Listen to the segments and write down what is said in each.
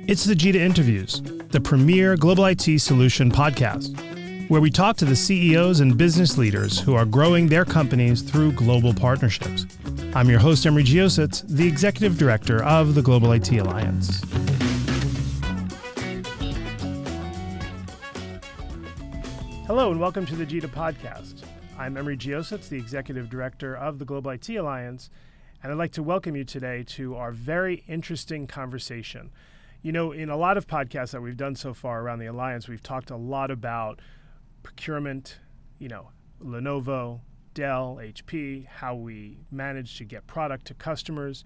It's the GITA Interviews, the premier global IT solution podcast, where we talk to the CEOs and business leaders who are growing their companies through global partnerships. I'm your host, Emery Geosits, the Executive Director of the Global IT Alliance. Hello and welcome to the GITA podcast. I'm Emery Geosits, the Executive Director of the Global IT Alliance, and I'd like to welcome you today to our very interesting conversation. You know, in a lot of podcasts that we've done so far around the Alliance, we've talked a lot about procurement, Lenovo, Dell, HP, how we manage to get product to customers,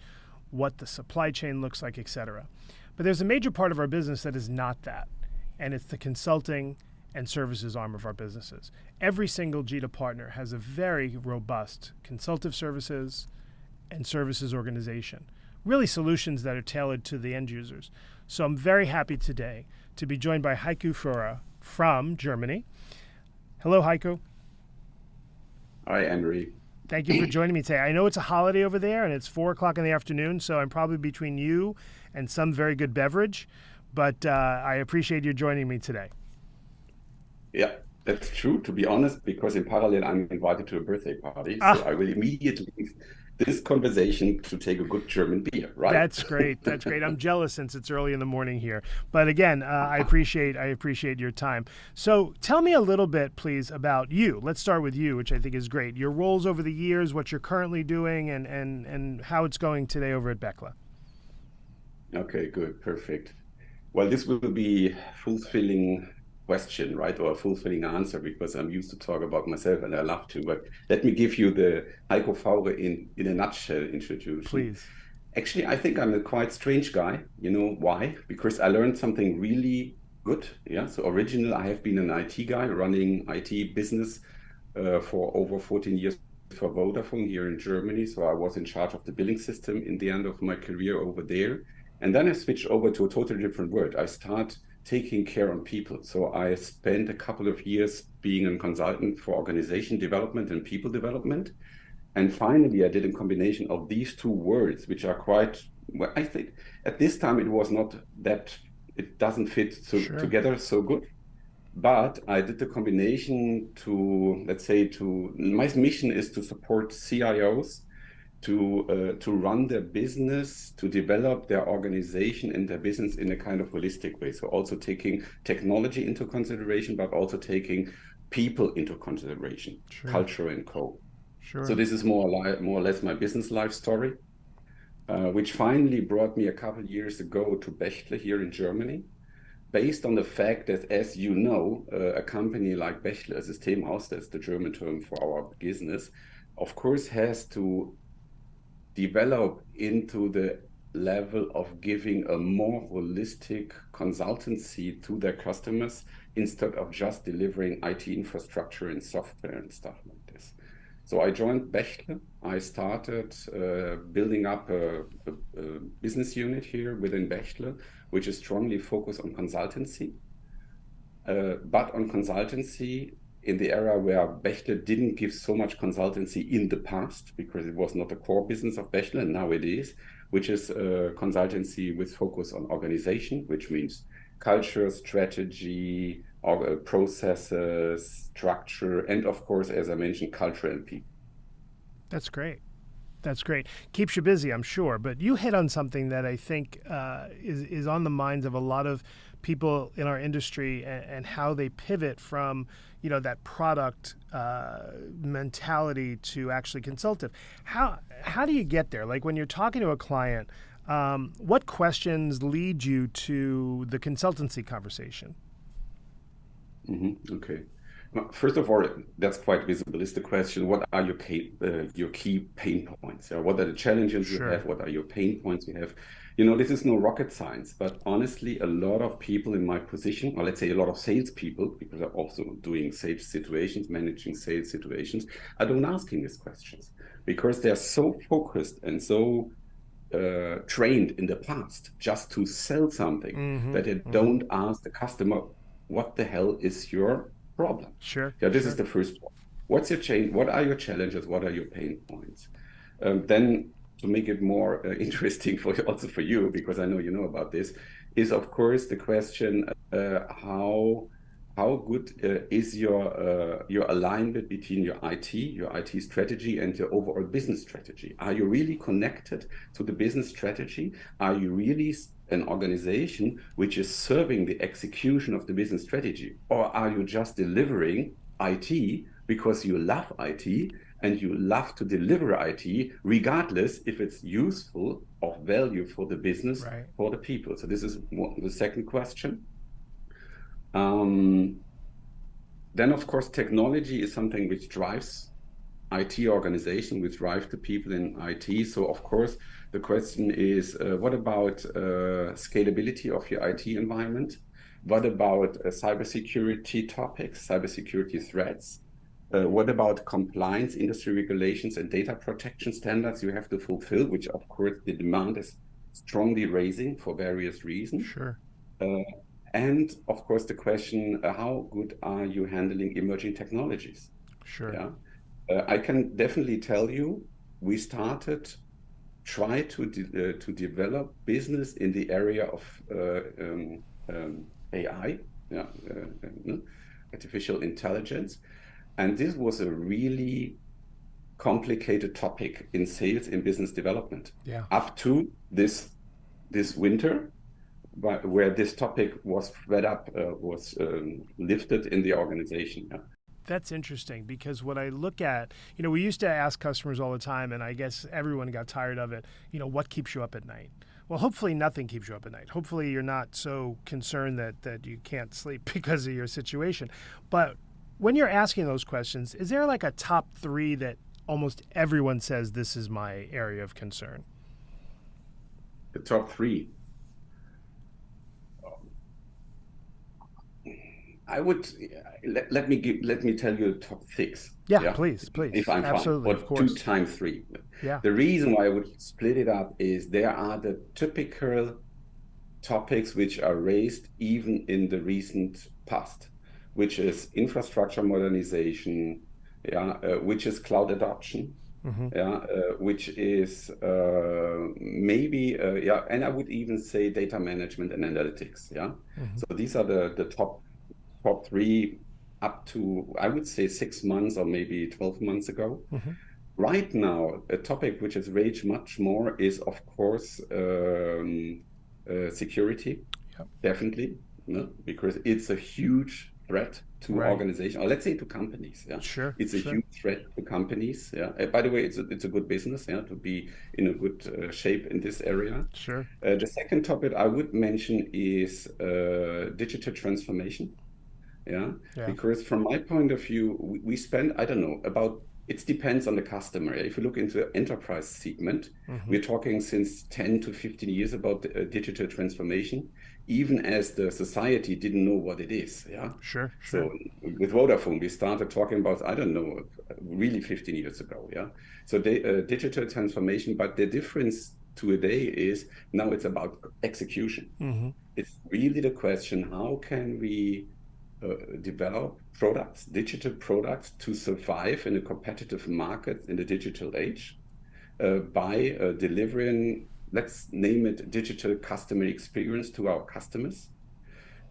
what the supply chain looks like, etc. But there's a major part of our business that is not that, and it's the consulting and services arm of our businesses. Every single GITA partner has a very robust consultative services and services organization, really solutions that are tailored to the end users. So I'm very happy today to be joined by Heiko Führer from Germany. Hello, Heiko. Hi, Emery. Thank you for joining me today. I know it's a holiday over there and it's 4 o'clock in the afternoon, so I'm probably between you and some very good beverage, but I appreciate you joining me today. Yeah, that's true, to be honest, because in parallel, I'm invited to a birthday party. So I will immediately leave this conversation to take a good German beer, right? That's great. That's great. I'm jealous since it's early in the morning here. But again, I appreciate your time. So tell me a little bit, please, about you. Let's start with you, which I think is great. Your roles over the years, what you're currently doing, and how it's going today over at Bechtle. Okay, good. Perfect. Well, this will be fulfilling question, right, or a fulfilling answer, because I'm used to talk about myself and I love to, but let me give you the Heiko Führer in a nutshell introduction. Please. Actually, I think I'm a quite strange guy. You know why? Because I learned something really good. Yeah. So originally, I have been an IT guy running IT business for over 14 years for Vodafone here in Germany. So I was in charge of the billing system in the end of my career over there. And then I switched over to a totally different world. I start taking care on people. So I spent a couple of years being a consultant for organization development and people development. And finally, I did a combination of these two worlds, which are quite, well, I think at this time it was not that, it doesn't fit together so good. But I did the combination to, let's say, my mission is to support CIOs to run their business, to develop their organization and their business in a kind of holistic way. So also taking technology into consideration, but also taking people into consideration, culture and co. So this is more or less my business life story, which finally brought me a couple of years ago to Bechtle here in Germany, based on the fact that, as you know, a company like Bechtle, a Systemhaus, that's the German term for our business, of course has to develop into the level of giving a more holistic consultancy to their customers instead of just delivering IT infrastructure and software and stuff like this. So I joined Bechtle. I started building up a business unit here within Bechtle, which is strongly focused on consultancy, but on consultancy in the area where Bechtle didn't give so much consultancy in the past, because it was not a core business of Bechtle, and now it is, which is consultancy with focus on organization, which means culture, strategy, processes, structure, and of course, as I mentioned, culture and people. That's great. That's great. Keeps you busy, I'm sure. But you hit on something that I think is on the minds of a lot of people in our industry, and how they pivot from, that product mentality to actually consultative. How do you get there? Like when you're talking to a client, what questions lead you to the consultancy conversation? Okay. Well, first of all, that's quite visible. Is the question: what are your key pain points? What are the challenges you have? What are your pain points you have? This is no rocket science, but honestly, a lot of people in my position, or let's say a lot of salespeople, because I'm also doing sales situations, managing sales situations, are don't asking these questions because they're so focused and so trained in the past just to sell something that they don't ask the customer, what the hell is your problem? This is the first one. What's your change? What are your challenges? What are your pain points? Then to make it more interesting for also for you, because I know you know about this, is of course the question how good is your alignment between your IT strategy and your overall business strategy? Are you really connected to the business strategy? Are you really an organization which is serving the execution of the business strategy? Or are you just delivering IT because you love IT and you love to deliver IT regardless if it's useful or value for the business, right, for the people? So this is the second question. Then, of course, technology is something which drives IT organization, which drives the people in IT. So, of course, the question is, what about scalability of your IT environment? What about cybersecurity topics, cybersecurity threats? What about compliance, industry regulations, and data protection standards you have to fulfill, which, of course, the demand is strongly raising for various reasons. sure. And of course, the question, how good are you handling emerging technologies? Sure. Yeah, I can definitely tell you, we try to develop business in the area of AI, yeah, artificial intelligence. And this was a really complicated topic in sales, in business development, Yeah. up to this winter, where this topic was lifted in the organization. Yeah. That's interesting, because what I look at, we used to ask customers all the time, and I guess everyone got tired of it, what keeps you up at night? Well, hopefully nothing keeps you up at night. Hopefully you're not so concerned that you can't sleep because of your situation. But when you're asking those questions, is there like a top 3 that almost everyone says this is my area of concern? The top 3. I would let me tell you top 6. Yeah, please. If I'm absolutely, fine. Or 2 times 3. Yeah. The reason why I would split it up is there are the typical topics which are raised even in the recent past, which is infrastructure modernization, which is cloud adoption, which is maybe and I would even say data management and analytics. So these are the top 3 up to, I would say, 6 months or maybe 12 months ago. Right now, a topic which is raised much more is, of course, security. Definitely, because it's a huge threat to organizations, or let's say to companies. Sure. It's a huge threat to companies. By the way, it's a good business. To be in a good shape in this area. Sure. The second topic I would mention is digital transformation. Because from my point of view, we spend, I don't know, it depends on the customer. If you look into the enterprise segment, we're talking since 10 to 15 years about digital transformation, even as the society didn't know what it is. Sure. So with Vodafone, we started talking about, I don't know, really 15 years ago. So digital transformation, but the difference today is now it's about execution. It's really the question, how can we develop products, digital products, to survive in a competitive market in the digital age by delivering, let's name it, digital customer experience to our customers.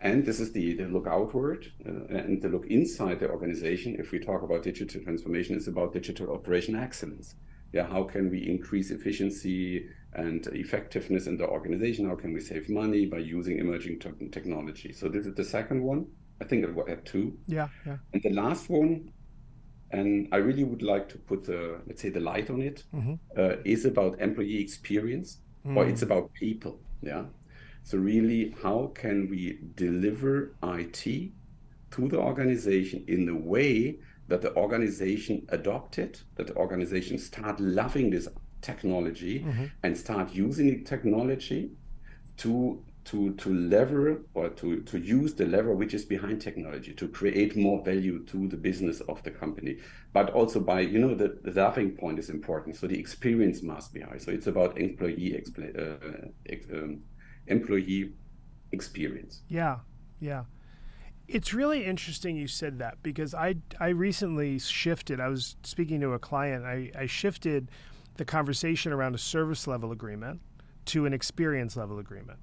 And this is the look outward and the look inside the organization. If we talk about digital transformation, it's about digital operation excellence. How can we increase efficiency and effectiveness in the organization? How can we save money by using emerging technology? So this is the second one. I think it will add 2. Yeah. And the last one, and I really would like to put let's say the light on it, is about employee experience, or it's about people. So really, how can we deliver IT to the organization in the way that the organization adopt it, that the organization start loving this technology and start using the technology to lever, or to use the lever which is behind technology to create more value to the business of the company, but also by, the laughing point is important. So the experience must be high. So it's about employee experience. Yeah. It's really interesting you said that, because I recently shifted. I was speaking to a client. I shifted the conversation around a service level agreement to an experience level agreement.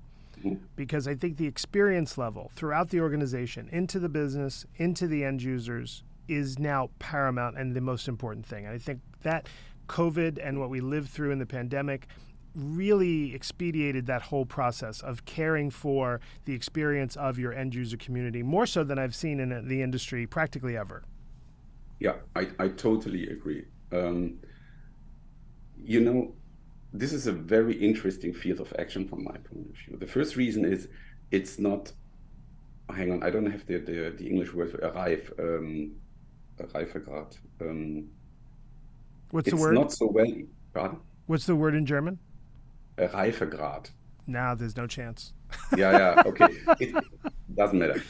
Because I think the experience level throughout the organization, into the business, into the end users, is now paramount and the most important thing. And I think that COVID and what we lived through in the pandemic really expedited that whole process of caring for the experience of your end user community, more so than I've seen in the industry practically ever. Yeah, I totally agree. This is a very interesting field of action from my point of view. The first reason is it's not, hang on, I don't have the English word for arrive, Reifegrad. What's the It's word? not so well, pardon? What's the word in German? Reifegrad. Now there's no chance. Yeah, okay. It doesn't matter.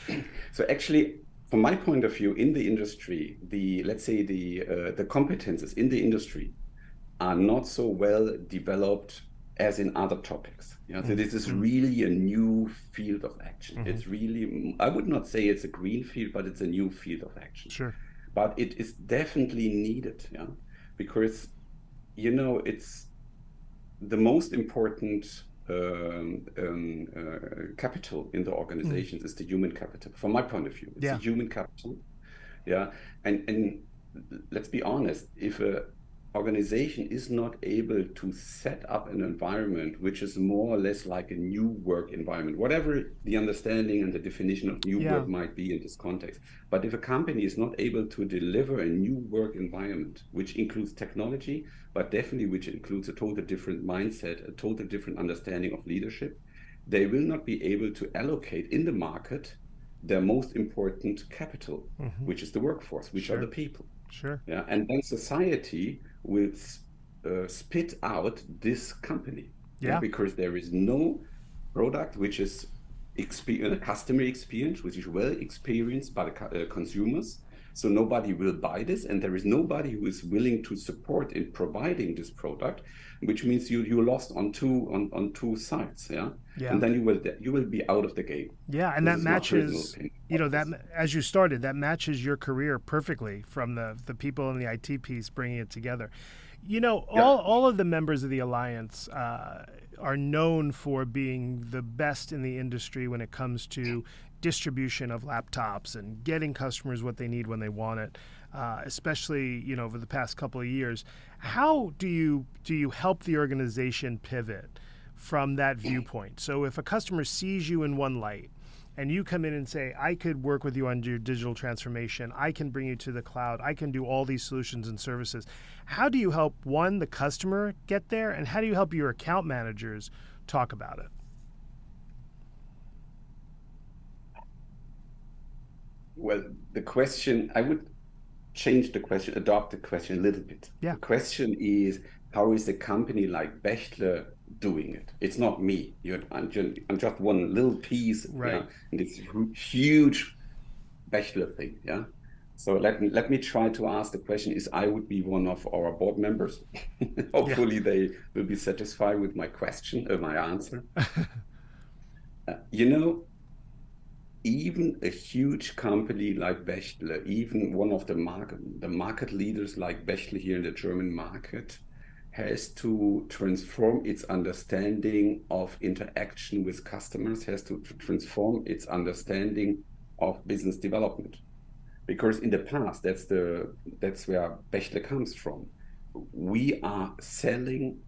So actually, from my point of view, in the industry, let's say the competences in the industry are not so well developed as in other topics. So this is really a new field of action. It's really, I would not say it's a green field, but it's a new field of action. Sure. But it is definitely needed, because it's the most important capital in the organizations is the human capital. From my point of view, it's the human capital. And let's be honest, if a organization is not able to set up an environment which is more or less like a new work environment, whatever the understanding and the definition of new work might be in this context. But if a company is not able to deliver a new work environment, which includes technology, but definitely which includes a total different mindset, a total different understanding of leadership, they will not be able to allocate in the market their most important capital, which is the workforce, which are the people. Sure. And then society will spit out this company. Because there is no product which is a customer experience, which is well experienced by the consumers. So nobody will buy this, and there is nobody who is willing to support in providing this product, which means you lost on two sides. And then you will be out of the game. And that matches, that as you started, that matches your career perfectly, from the people in the IT piece bringing it together. All of the members of the Alliance are known for being the best in the industry when it comes to distribution of laptops and getting customers what they need when they want it, especially over the past couple of years. How do you help the organization pivot from that viewpoint? So if a customer sees you in one light and you come in and say, I could work with you on your digital transformation, I can bring you to the cloud, I can do all these solutions and services, how do you help, one, the customer get there, and how do you help your account managers talk about it? Well, the question, I would change the question, adopt the question a little bit. The question is, how is a company like Bechtle doing it? It's not me. I'm just one little piece in this huge Bechtle thing. So let me try to ask the question, is I would be one of our board members. Hopefully they will be satisfied with my question, my answer. Even a huge company like Bechtle, even one of the market leaders like Bechtle here in the German market, has to transform its understanding of interaction with customers, has to transform its understanding of business development. Because in the past, that's where Bechtle comes from. We are selling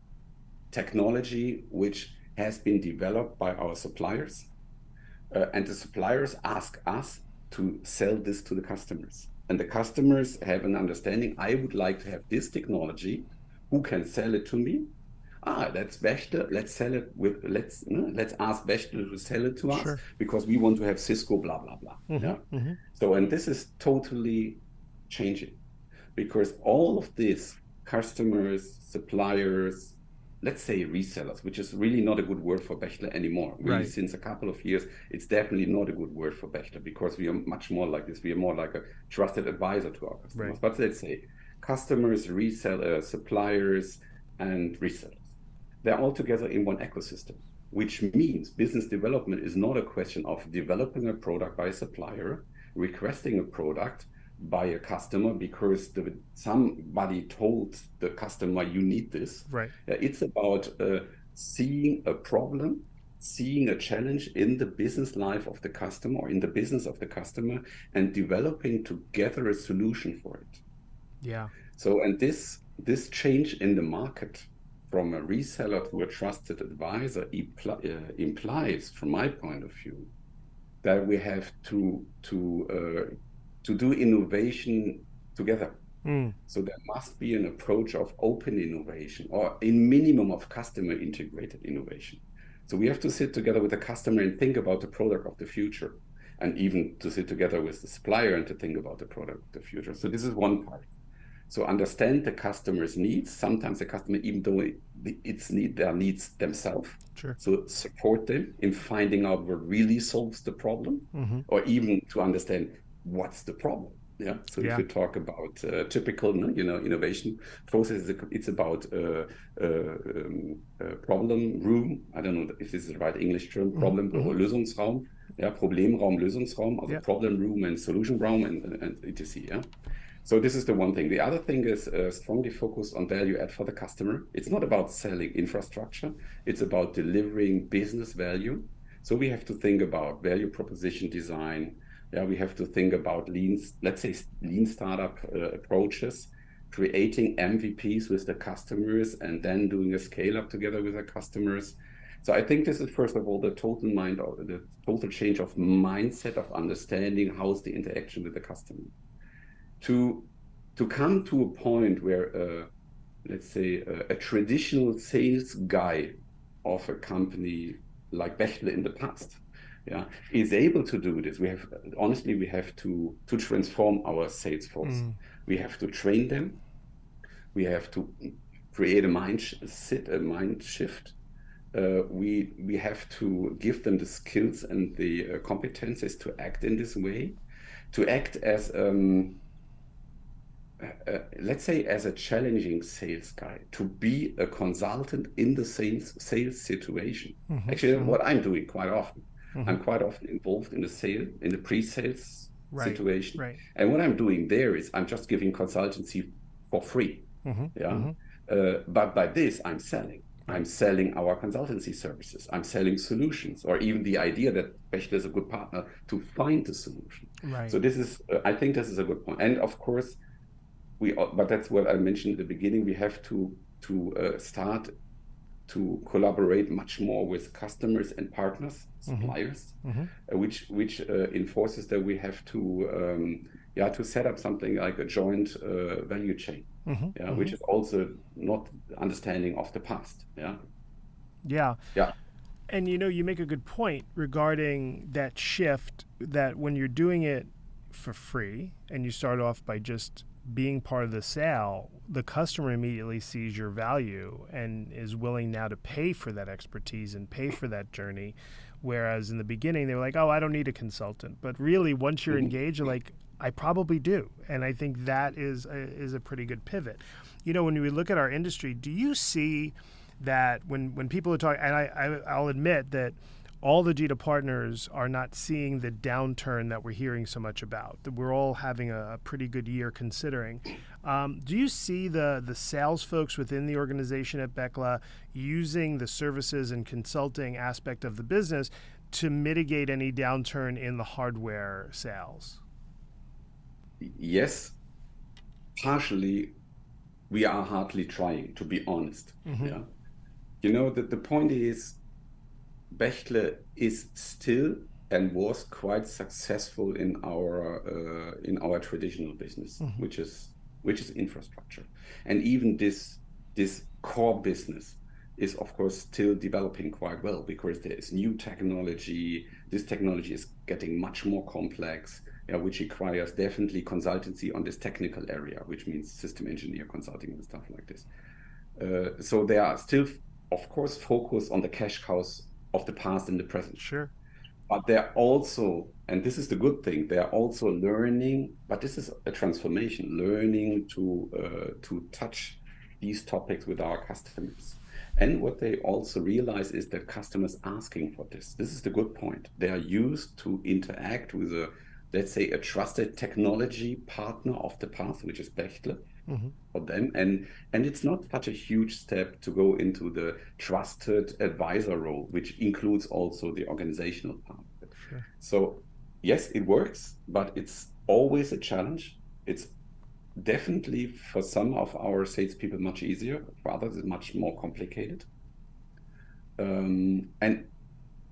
technology which has been developed by our suppliers. And the suppliers ask us to sell this to the customers. And the customers have an understanding, I would like to have this technology. Who can sell it to me? That's Bechtle. Let's sell it let's ask Bechtle to sell it to us, because we want to have Cisco, blah, blah, blah. So, and this is totally changing, because all of this, customers, suppliers, let's say resellers, which is really not a good word for Bechtle anymore. Really, since a couple of years, it's definitely not a good word for Bechtle, because we are much more like this. We are more like a trusted advisor to our customers. But let's say customers, resellers, suppliers, and resellers. They're all together in one ecosystem, which means business development is not a question of developing a product by a supplier, requesting a product, by a customer because somebody told the customer you need this. Right. It's about seeing a problem, seeing a challenge in the business life of the customer or in the business of the customer, and developing together a solution for it. Yeah. So, and this change in the market from a reseller to a trusted advisor implies, from my point of view, that we have to do innovation together. So there must be an approach of open innovation, or in minimum of customer integrated innovation. So we have to sit together with the customer and think about the product of the future, and even to sit together with the supplier and to think about the product of the future. So this is one part. So understand the customer's needs. Sometimes the customer, even though their needs themselves. Sure. So support them in finding out what really solves the problem, or even to understand what's the problem. Yeah. So if you talk about typical, innovation processes, it's about problem room. I don't know if this is the right English term. Problem or Lösungsraum. Yeah, Problemraum, Lösungsraum, also problem room and solution room and etc. Yeah. So this is the one thing. The other thing is strongly focused on value add for the customer. It's not about selling infrastructure. It's about delivering business value. So we have to think about value proposition design. Yeah, we have to think about let's say lean startup approaches, creating MVPs with the customers, and then doing a scale up together with the customers. So I think this is, first of all, the total change of mindset of understanding how's the interaction with the customer. To come to a point where, let's say, a traditional sales guy of a company like Bechtle in the past, is able to do this. We have to transform our sales force. We have to train them. We have to create a mind shift. We have to give them the skills and the competencies to act in this way, to act as let's say as a challenging sales guy, to be a consultant in the sales situation. Actually, what I'm doing quite often. I'm quite often involved in the pre-sales situation. Right. And what I'm doing there is I'm just giving consultancy for free. But by this, I'm selling. I'm selling our consultancy services. I'm selling solutions, or even the idea that Bechtle is a good partner to find the solution. Right. So this is, I think this is a good point. And of course, but that's what I mentioned at the beginning. We have to start to collaborate much more with customers and partners, suppliers, which enforces that we have to set up something like a joint value chain, which is also not understanding of the past. Yeah. And you make a good point regarding that shift, that when you're doing it for free and you start off by just being part of the sale, the customer immediately sees your value and is willing now to pay for that expertise and pay for that journey. Whereas in the beginning, they were like, oh, I don't need a consultant. But really, once you're engaged, you're like, I probably do. And I think that is a pretty good pivot. When we look at our industry, do you see that when people are talking, and I'll admit that all the GITA partners are not seeing the downturn that we're hearing so much about. We're all having a pretty good year considering. Do you see the sales folks within the organization at Bechtle using the services and consulting aspect of the business to mitigate any downturn in the hardware sales? Yes, partially. We are hardly trying, to be honest. The point is, Bechtle is still and was quite successful in our traditional business, which is infrastructure, and even this core business is of course still developing quite well because there is new technology. This technology is getting much more complex, which requires definitely consultancy on this technical area, which means system engineer consulting and stuff like this. So they are still, of course, focused on the cash cows of the past and the present. Sure. But they're also, and this is the good thing, they're also learning, but this is a transformation, learning to touch these topics with our customers. And what they also realize is that customers asking for this. This is the good point. They are used to interact with a let's say, a trusted technology partner of the past, which is Bechtle for them. And it's not such a huge step to go into the trusted advisor role, which includes also the organizational part of it. Sure. So yes, it works, but it's always a challenge. It's definitely for some of our salespeople much easier. For others, it's much more complicated. And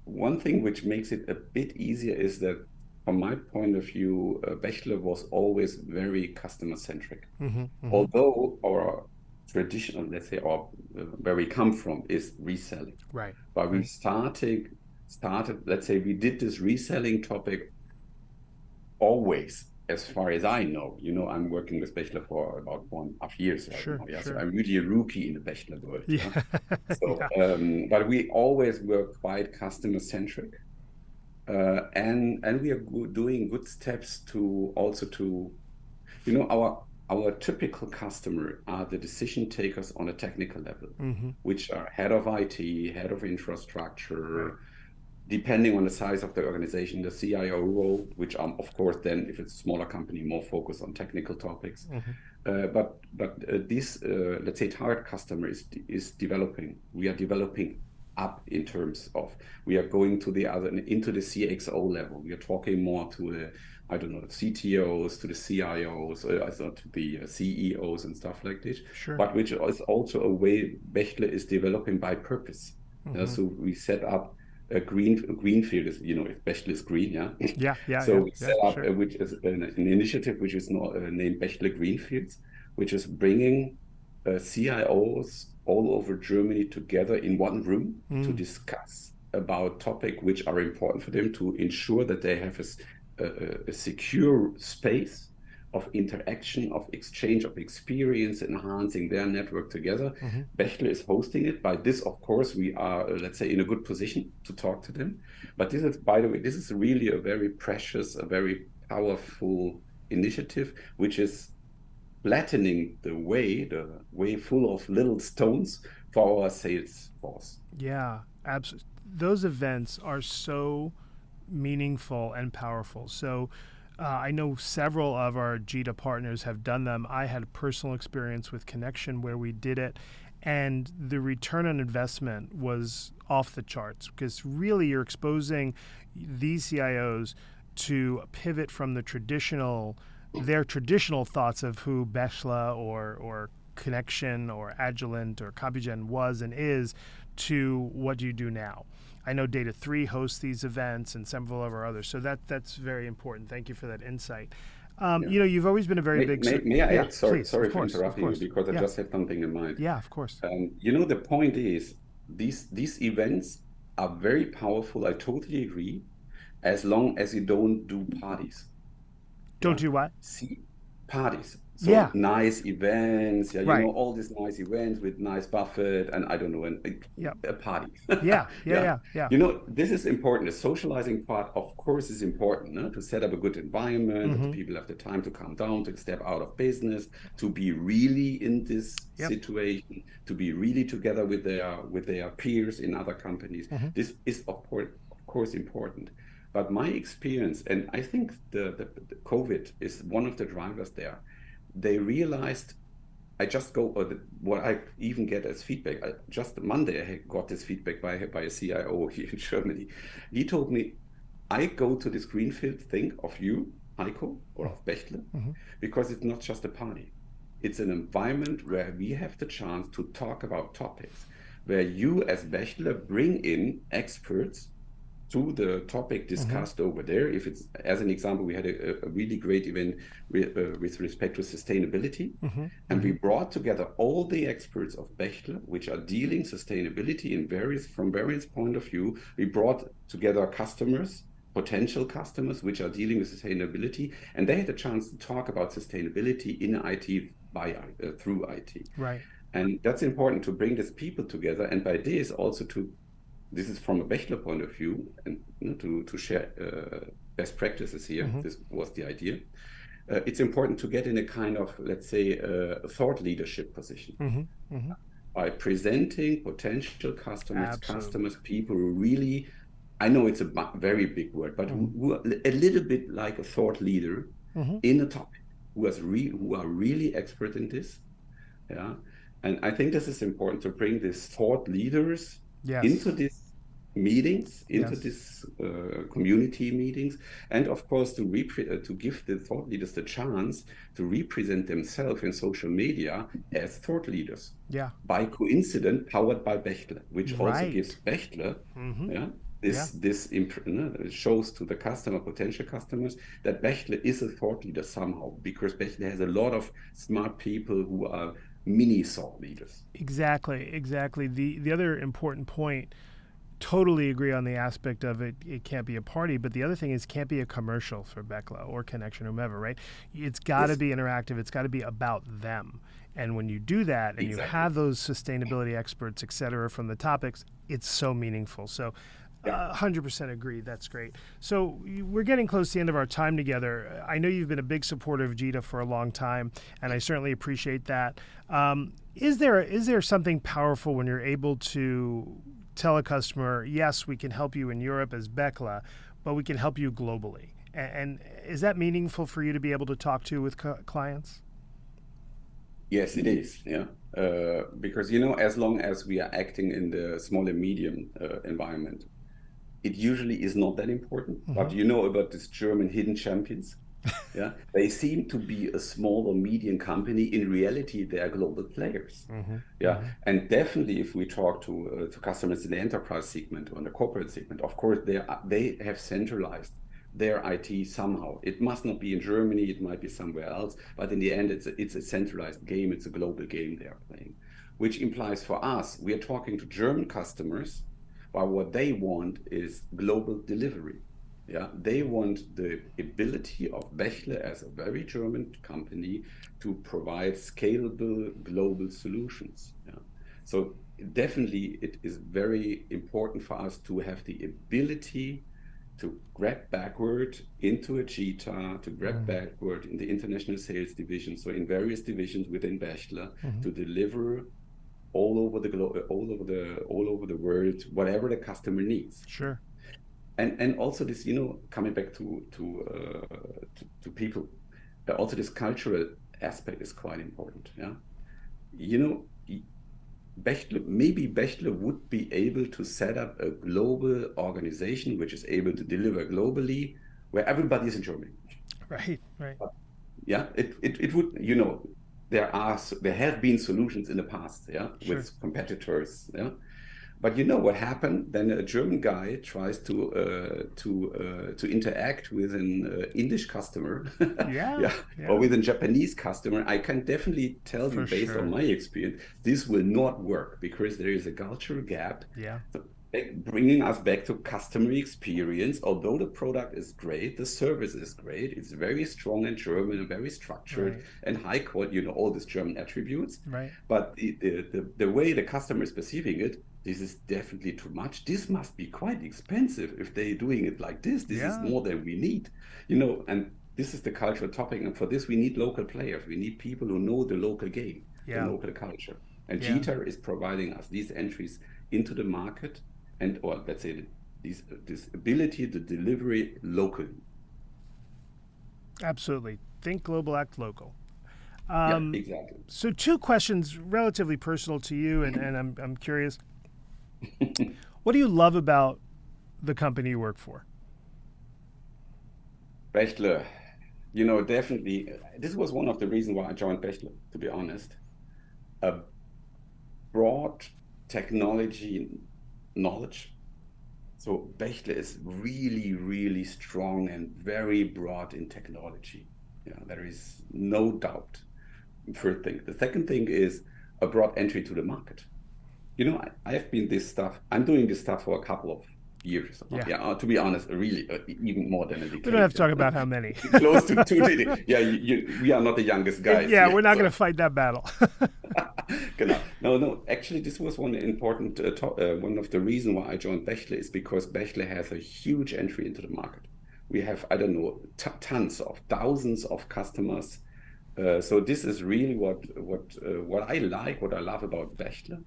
one thing which makes it a bit easier is that, from my point of view, Bechtle was always very customer centric. Although our traditional, let's say, or where we come from is reselling. Right. But we started, let's say, we did this reselling topic always, as far as I know. I'm working with Bechtle for about 1.5 years right now. Yeah, so I'm really a rookie in the Bechtle world. Yeah. So, but we always were quite customer centric, and we are doing good steps to also to, our typical customer are the decision takers on a technical level, which are head of IT, head of infrastructure. Right. Depending on the size of the organization, the CIO role, which of course then, if it's a smaller company, more focused on technical topics. But this, let's say, target customer is developing. We are developing up in terms of, we are going into the CXO level. We are talking more to the, CTOs, to the CIOs, to the CEOs and stuff like this. Sure. But which is also a way Bechtle is developing by purpose. So we set up a greenfield, if Bechtle is green, So we set up which is an initiative which is named Bechtle Greenfields, which is bringing CIOs all over Germany together in one room to discuss about topics which are important for them, to ensure that they have a secure space of interaction, of exchange of experience, enhancing their network together. Bechtle is hosting it. By this, of course, we are, let's say, in a good position to talk to them. But this is, by the way, this is really a very precious, a very powerful initiative, which is flattening the way full of little stones for our sales force. Yeah, absolutely. Those events are so meaningful and powerful. So I know several of our GITA partners have done them. I had a personal experience with Connection where we did it, and the return on investment was off the charts, because really you're exposing these CIOs to pivot from their traditional thoughts of who Bechtle or Connection or Agilent or Compugen was and is, to what do you do now. I know Data 3 hosts these events and several of our others. So that's very important. Thank you for that insight. You've always been a very big... May I add? Sorry for interrupting you, because I just have something in mind. Yeah, of course. The point is, these events are very powerful. I totally agree, as long as you don't do parties. Don't do what? See, parties. So nice events, right. All these nice events with nice buffet and a party. Yeah. This is important. The socializing part, of course, is important, to set up a good environment, that people have the time to calm down, to step out of business, to be really in this situation, to be really together with their peers in other companies. This is, of course, important. But my experience, and I think the COVID is one of the drivers there, they realized, what I even get as feedback, just Monday I got this feedback by a CIO here in Germany. He told me, I go to this greenfield thing of you, Heiko, or of Bechtle, because it's not just a party. It's an environment where we have the chance to talk about topics, where you as Bechtle bring in experts to the topic discussed over there. If it's, as an example, we had a really great event with respect to sustainability, and we brought together all the experts of Bechtle, which are dealing sustainability from various point of view. We brought together customers, potential customers, which are dealing with sustainability, and they had a chance to talk about sustainability in IT through IT. Right. And that's important, to bring these people together, and by this also this is from a Bechtle point of view, and to share best practices here. This was the idea. It's important to get in a kind of, let's say, thought leadership position by presenting potential customers, people who really I know it's a very big word, but who are a little bit like a thought leader in a topic, who are really expert in this. Yeah. And I think this is important to bring these thought leaders into Yes. these meetings, into Yes. this community meetings, and of course to give the thought leaders the chance to represent themselves in social media as thought leaders. Yeah. By coincidence, powered by Bechtle, which also gives Right. Bechtle, Mm-hmm. yeah, Yeah. it shows to the potential customers, that Bechtle is a thought leader somehow, because Bechtle has a lot of smart people who are mini thought leaders. Exactly. Exactly. The other important point, totally agree on the aspect of it. It can't be a party, but the other thing is, can't be a commercial for Bekla or Connection, whomever, right? It's got to Yes, be interactive. It's got to be about them. And when you do that, and you exactly. have those sustainability experts, et cetera, from the topics, it's so meaningful. So, Yeah. 100% agree. That's great. So we're getting close to the end of our time together. I know you've been a big supporter of GITA for a long time, and I certainly appreciate that. Is there something powerful when you're able to tell a customer, yes, we can help you in Europe as Bekla, but we can help you globally? And is that meaningful for you to be able to talk to with clients? Yes, it is. Yeah. Because, as long as we are acting in the small and medium environment, it usually is not that important. But Mm-hmm. you know about these German hidden champions. Yeah, they seem to be a small or medium company. In reality, they are global players. Mm-hmm. Yeah, Mm-hmm. and definitely, if we talk to customers in the enterprise segment or in the corporate segment, of course they have centralized their IT somehow. It must not be in Germany; it might be somewhere else. But in the end, it's a centralized game. It's a global game they are playing, which implies for us we are talking to German customers, while what they want is global delivery. Yeah, they want the ability of Bechtle as a very German company to provide scalable global solutions. Yeah. So definitely it is very important for us to have the ability to grab backward into a GITA, to grab Mm-hmm. backward in the international sales division, so in various divisions within Bechtle, Mm-hmm. to deliver all over the globe, all over the world, whatever the customer needs. Sure. And also this, coming back to people, also this cultural aspect is quite important. Yeah, you know, maybe Bechtle would be able to set up a global organization which is able to deliver globally, where everybody is in Germany. Right. Right. But yeah, it would, there have been solutions in the past, yeah, Sure. with competitors, yeah. But you know what happened? Then a German guy tries to interact with an English customer, Yeah. yeah, or Yeah. with a Japanese customer. I can definitely tell you, For based on sure. my experience, this will not work because there is a cultural gap. Yeah. So, bringing us back to customer experience, although the product is great, the service is great, it's very strong in German and very structured Right. and high quality, all these German attributes. Right. But the way the customer is perceiving it, this is definitely too much. This must be quite expensive if they're doing it like this. This is Yeah. more than we need, and this is the cultural topic. And for this, we need local players. We need people who know the local game, the Yeah. local culture. And Yeah. GITA is providing us these entries into the market, or let's say this ability to delivery locally. Absolutely. Think global, act local. Yeah, exactly. So, two questions relatively personal to you, and I'm curious. What do you love about the company you work for? Bechtle, definitely, this was one of the reasons why I joined Bechtle, to be honest. A broad technology knowledge. So Bechtle is really, really strong and very broad in technology. Yeah, there is no doubt. First thing. The second thing is a broad entry to the market. I've been I'm doing this stuff for a couple of years. Yeah. Yeah, to be honest, really, even more than a We don't have decade. to talk about how many. Close to 2 decades. Yeah, we are not the youngest guys. Yeah, Yeah, we're not so. going to fight that battle. Genau. No. Actually, this was one important one of the reasons why I joined Bechtle is because Bechtle has a huge entry into the market. We have, I don't know, tons of thousands of customers. So this is really what I like, what I love about Bechtle.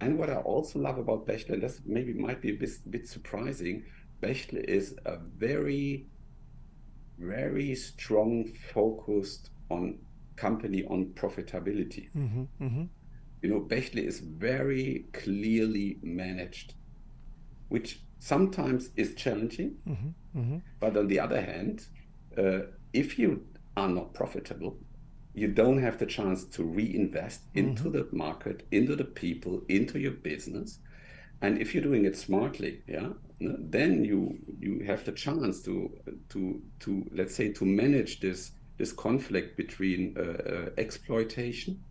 And what I also love about Bechtle, and this maybe might be a bit surprising, Bechtle is a very, very strong focused on company on profitability. Bechtle is very clearly managed, which sometimes is challenging. But on the other hand, if you are not profitable, you don't have the chance to reinvest into the market, into the people, into your business. And if you're doing it smartly, then you have the chance to let's say to manage this conflict between exploitation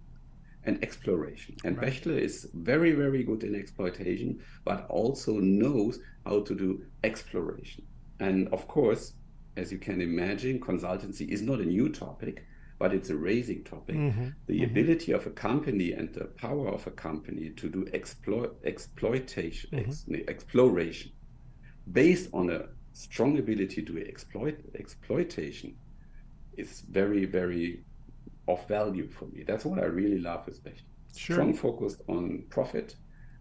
and exploration. And right. Bechtle is very, very good in exploitation, but also knows how to do exploration. And of course, as you can imagine, consultancy is not a new topic, but it's a rising topic. The ability of a company and the power of a company to do exploration based on a strong ability to exploitation is very, very of value for me. That's what I really love with Bechtle. Sure. Strong focus on profit,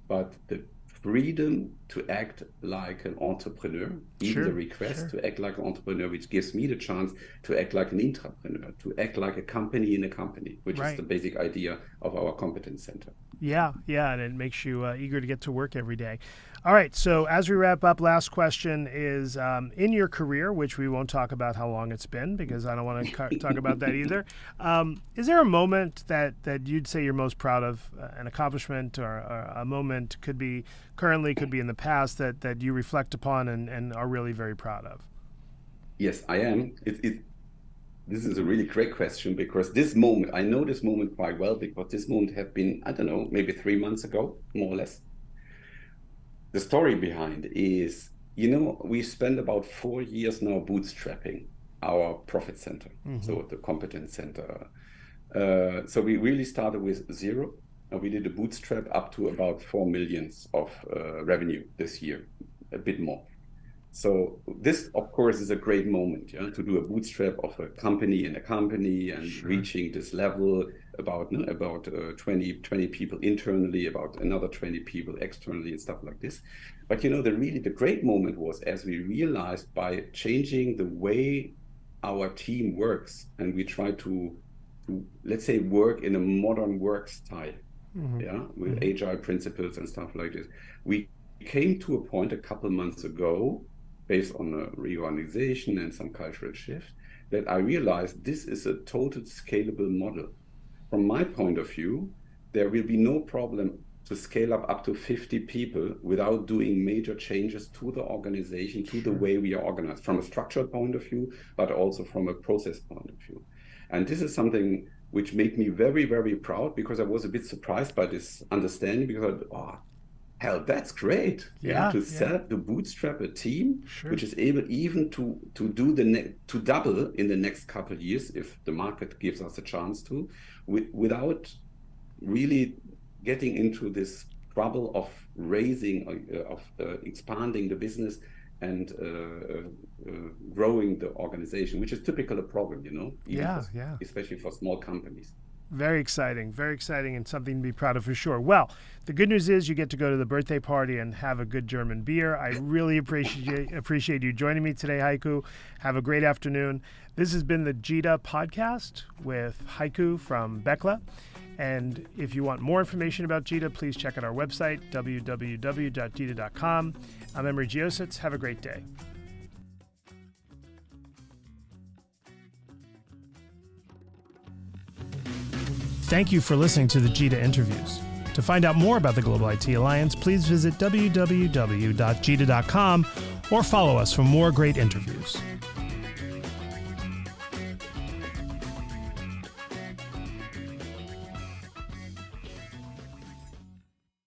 but the freedom to act like an entrepreneur, even the request to act like an entrepreneur, which gives me the chance to act like an intrapreneur, to act like a company in a company, which is the basic idea of our competence center. Yeah, and it makes you eager to get to work every day. All right, so as we wrap up, last question is, in your career, which we won't talk about how long it's been because I don't want to talk about that either, is there a moment that you'd say you're most proud of, an accomplishment or a moment, could be currently, could be in the past, that you reflect upon and are really very proud of? Yes, I am. This is a really great question because this moment, I know this moment quite well because this moment had been, I don't know, maybe 3 months ago, more or less. The story behind is, we spent about 4 years now bootstrapping our profit center, so the competence center. So we really started with zero. We did a bootstrap up to about 4 million of revenue this year, a bit more. So this, of course, is a great moment, to do a bootstrap of a company in a company and reaching this level, about 20 people internally, about another 20 people externally and stuff like this. But the great moment was as we realized by changing the way our team works, and we try to let's say work in a modern work style, with agile principles and stuff like this. We came to a point a couple months ago, based on a reorganization and some cultural shift, that I realized this is a total scalable model. From my point of view, there will be no problem to scale up to 50 people without doing major changes to the organization, to the way we are organized, from a structural point of view, but also from a process point of view. And this is something which made me very, very proud, because I was a bit surprised by this understanding, because I thought, hell, that's great. To bootstrap a team which is able even to do to double in the next couple of years if the market gives us a chance to, without really getting into this trouble of expanding the business and growing the organization, which is typical a problem, especially for small companies. Very exciting, and something to be proud of for sure. Well, the good news is you get to go to the birthday party and have a good German beer. I really appreciate you joining me today, Heiko. Have a great afternoon. This has been the GITA podcast with Heiko from Bechtle. And if you want more information about GITA, please check out our website, www.gita.com. I'm Emery Geosits. Have a great day. Thank you for listening to the GITA Interviews. To find out more about the Global IT Alliance, please visit www.gita.com or follow us for more great interviews.